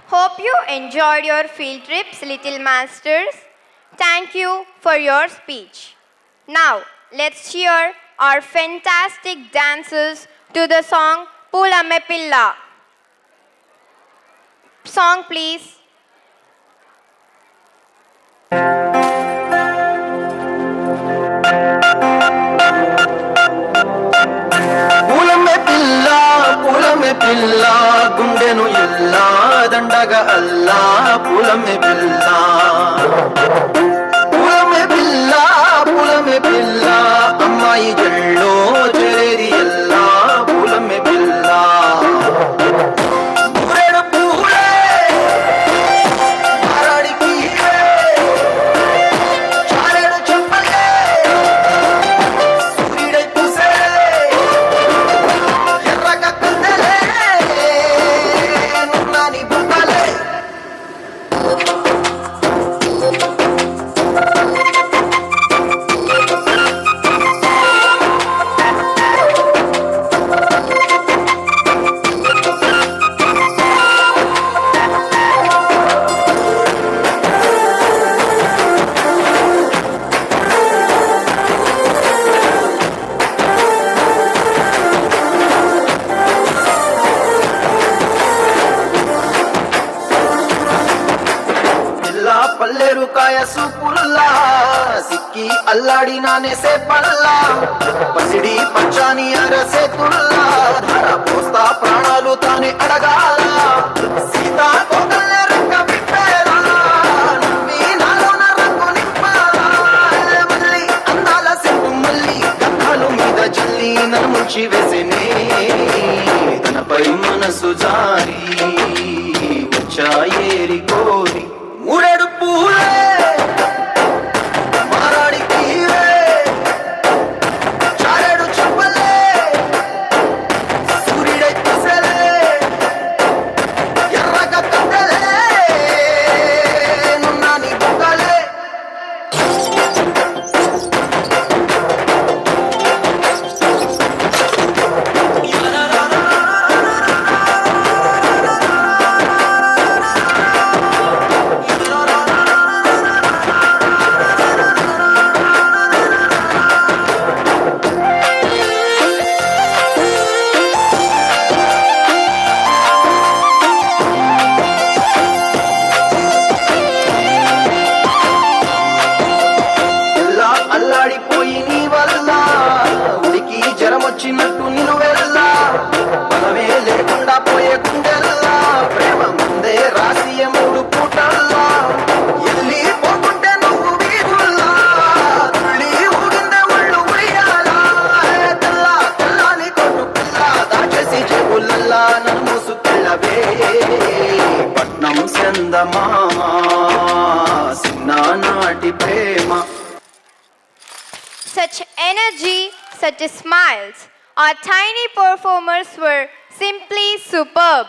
Hope you enjoyed your field trips, little masters. Thank you for your speech. Now, let's hear our fantastic dancers to the song Pulamme Pilla. Song, please. పూలమే పిల్ల గుండెను ఎల్లా దండగా అల్లా పూలమే పిల్ల పూలమే పిల్ల అమ్మాయి జల్లో చేరేది ఎల్లా పూలమే పిల్ల పల్లెరుకాయ సూపుల్లా సిక్కి అల్లాడినానే సే పల్లా పసిడి పచ్చాని అరసే తుల్లా ధర పోస్తా ప్రాణాలు తానే అడగాల సీతా కోకల్లే రంగ విప్పేలా నవ్వి నాలోన రంగు నింపాలా మళ్ళీ అందాల సెంటు మళ్ళీ గంధాలు మీద జల్లి నన్ను ముంచి వేసేనే తనపై మనసు జారి వచ్చాయేరి కోరి మూరెడు పూలే మారాడికి చారెడు చెప్పలే సూర్యుడై కుసలే ఎర్రగా కట్టలే నున్నాని బుగ్గలే వచ్చినట్టు నిన్ను వెళ్ళా మనమే లేకుండా పోయే గుండెల్లా ప్రేమ ముందే రాసియ మూడు పూటల్లా ఎల్లి పోకుంటే నువ్వు వీధుల్లా తుళ్ళి ఊగిందే ఒళ్ళు ఉయ్యాలా తెల్లా తెల్లాని కొట్టు పిల్ల దాచేసి చెవులల్లా నన్ను మూసుకెళ్ళవే పట్నం చందమామ సిన్నానాటి ప్రేమ. Such energy, such smiles. Our tiny performers were simply superb.